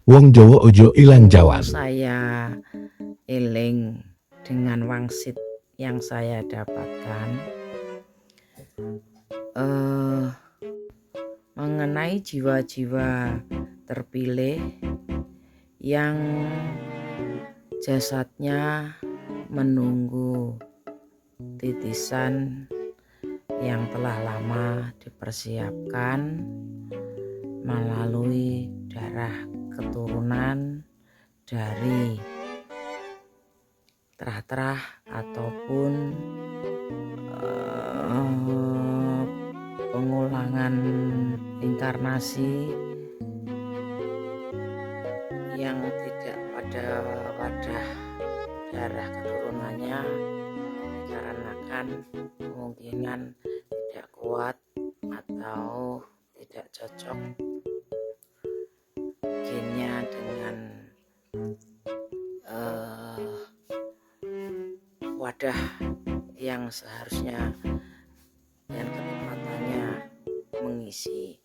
Wong Jawa ojo ilang jawan. Saya eling dengan wangsit yang saya dapatkan mengenai jiwa-jiwa terpilih yang jasadnya menunggu titisan yang telah lama dipersiapkan melalui darah keturunan dari terah-terah ataupun pengulangan inkarnasi yang tidak pada wadah darah keturunannya dikarenakan kemungkinan tidak kuat atau tidak cocok gennya dengan wadah yang seharusnya dan ketepatannya mengisi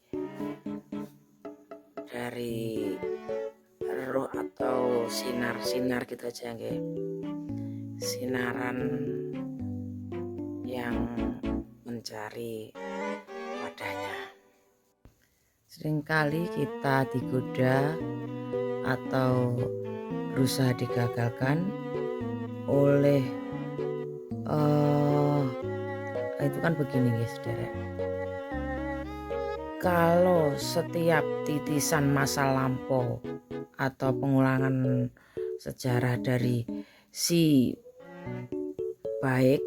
dari roh atau sinar gitu aja nggih. Sinaran yang mencari wadahnya. Seringkali kita digoda atau berusaha digagalkan oleh itu kan begini guys, saudara. Kalau setiap titisan masa lampau atau pengulangan sejarah dari si baik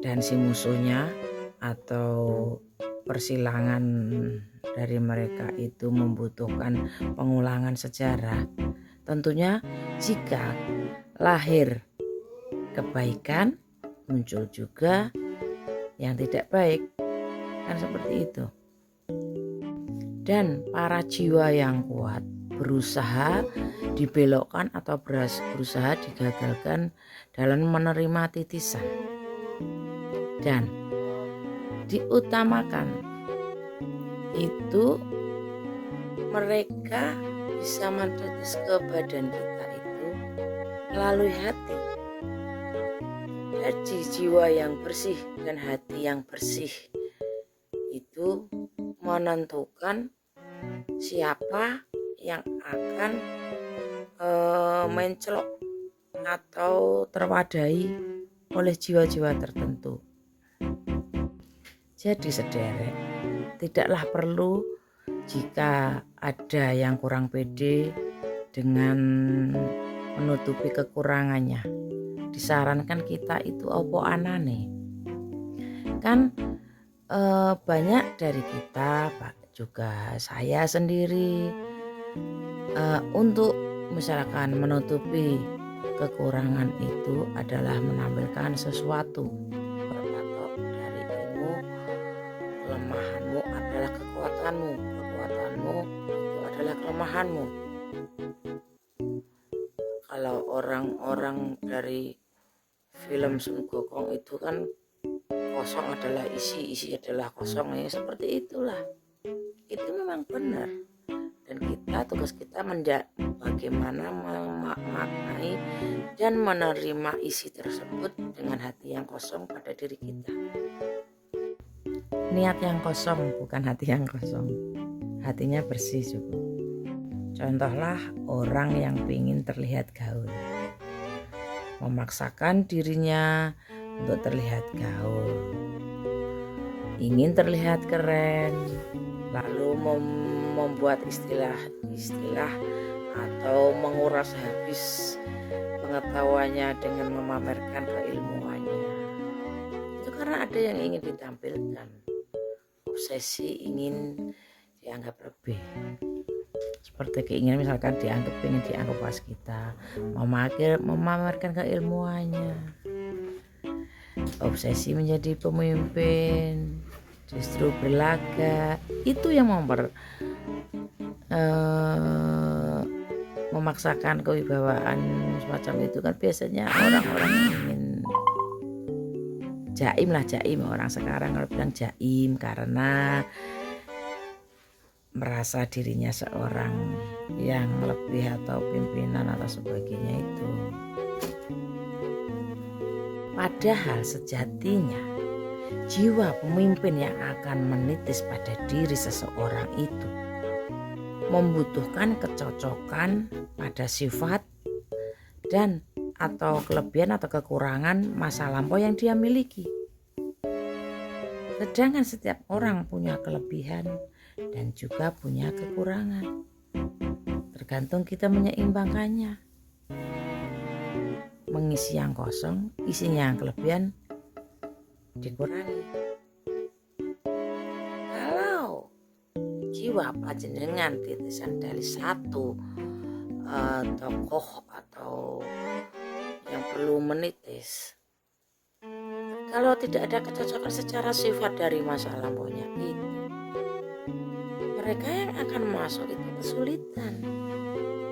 dan si musuhnya atau persilangan dari mereka itu membutuhkan pengulangan sejarah, tentunya jika lahir kebaikan muncul juga yang tidak baik, kan seperti itu. Dan para jiwa yang kuat berusaha dibelokkan atau berusaha digagalkan dalam menerima titisan dan diutamakan itu mereka bisa mentetes ke badan kita itu melalui hati. Jadi jiwa yang bersih dan hati yang bersih itu menentukan siapa yang akan mencelok atau terwadahi oleh jiwa-jiwa tertentu. Jadi sederek, tidaklah perlu jika ada yang kurang pede dengan menutupi kekurangannya. Disarankan kita itu opo anane. Kan banyak dari kita, juga saya sendiri, untuk misalkan menutupi kekurangan itu adalah menampilkan sesuatu berpatok dari ilmu. Kelemahanmu adalah kekuatanmu itu adalah kelemahanmu. Kalau orang-orang dari film Sun Gokong itu kan kosong adalah isi adalah kosong, ya seperti itulah. Itu memang benar, dan tugas kita bagaimana memaknai dan menerima isi tersebut dengan hati yang kosong pada diri kita. Niat yang kosong, bukan hati yang kosong. Hatinya bersih cukup. Contohlah orang yang ingin terlihat gaul, memaksakan dirinya untuk terlihat gaul, ingin terlihat keren, lalu membuat istilah atau menguras habis pengetahuannya dengan memamerkan keilmuannya. Itu karena ada yang ingin ditampilkan, obsesi ingin dianggap lebih. Seperti keinginan misalkan ingin dianggap waskita, memamerkan keilmuannya. Obsesi menjadi pemimpin, justru berlaga, itu yang memaksakan kewibawaan semacam itu kan biasanya orang-orang ingin jaim, orang sekarang kalau bilang jaim karena merasa dirinya seorang yang lebih atau pimpinan atau sebagainya itu. Padahal sejatinya jiwa pemimpin yang akan menitis pada diri seseorang itu membutuhkan kecocokan pada sifat dan atau kelebihan atau kekurangan masa lampau yang dia miliki. Sedangkan setiap orang punya kelebihan dan juga punya kekurangan. Tergantung kita menyeimbangkannya. Mengisi yang kosong, isinya yang kelebihan dikurangi. Kalau jiwa panjenengan titisan dari satu tokoh atau yang perlu menitis, kalau tidak ada kecocokan secara sifat dari masa lampaunya itu, mereka yang akan masuk itu kesulitan.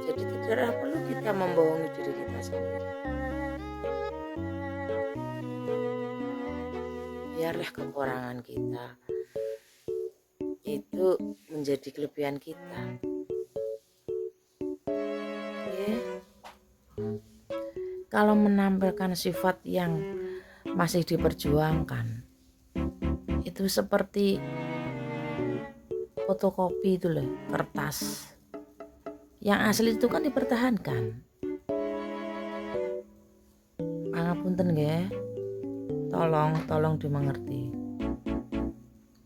Jadi tidak perlu kita membohongi diri kita sendiri. Biarlah kekurangan kita itu menjadi kelebihan kita. Oke. Kalau menampilkan sifat yang masih diperjuangkan, itu seperti fotokopi itu loh, kertas. Yang asli itu kan dipertahankan. Pangapunten nggih. Tolong dimengerti.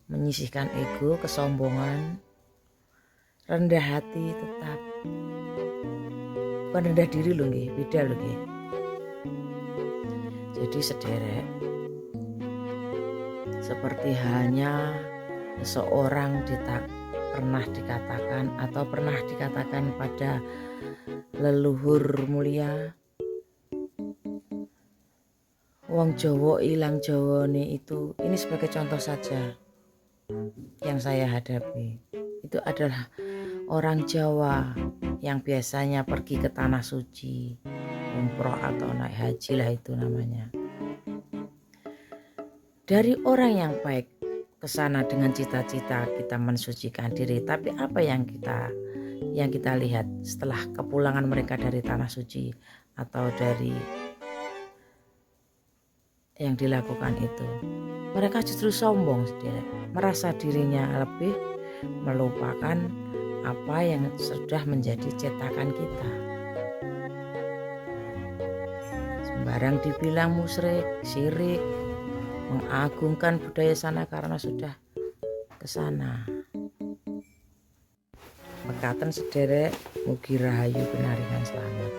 Menyisihkan ego, kesombongan, rendah hati tetap. Bukan rendah diri loh nggih, beda loh nggih. Jadi sederek, seperti halnya seseorang pernah dikatakan pada leluhur mulia, wong Jawa ilang Jawane itu, ini sebagai contoh saja yang saya hadapi. Itu adalah orang Jawa yang biasanya pergi ke tanah suci, umroh atau naik haji lah itu namanya. Dari orang yang baik ke sana dengan cita-cita kita mensucikan diri, tapi apa yang kita lihat setelah kepulangan mereka dari tanah suci atau dari yang dilakukan itu, mereka justru sombong sendiri, merasa dirinya lebih, melupakan apa yang sudah menjadi cetakan kita. Sembarang dibilang musyrik, syirik, mengagungkan budaya sana karena sudah ke sana. Mekaten sederek, mugi rahayu benaringan selamat.